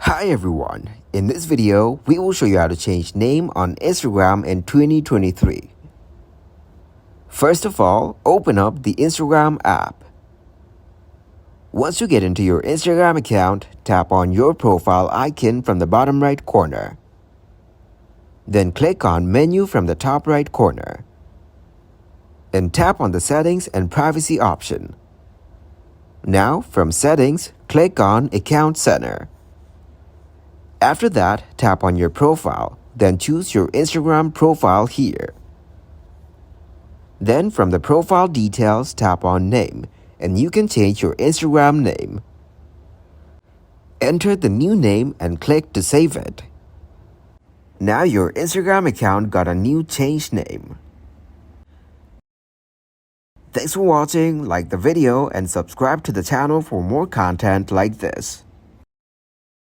Hi everyone, in this video we will show you how to change name on Instagram in 2023. First of all, open up the Instagram app. Once you get into your Instagram account, tap on your profile icon from the bottom right corner. Then click on menu from the top right corner. And tap on the settings and privacy option. Now from settings, click on account center. After that, tap on your profile, then choose your Instagram profile here. Then from the profile details, tap on name, and you can change your Instagram name. Enter the new name and click to save it. Now your Instagram account got a new changed name. Thanks for watching, like the video and subscribe to the channel for more content like this.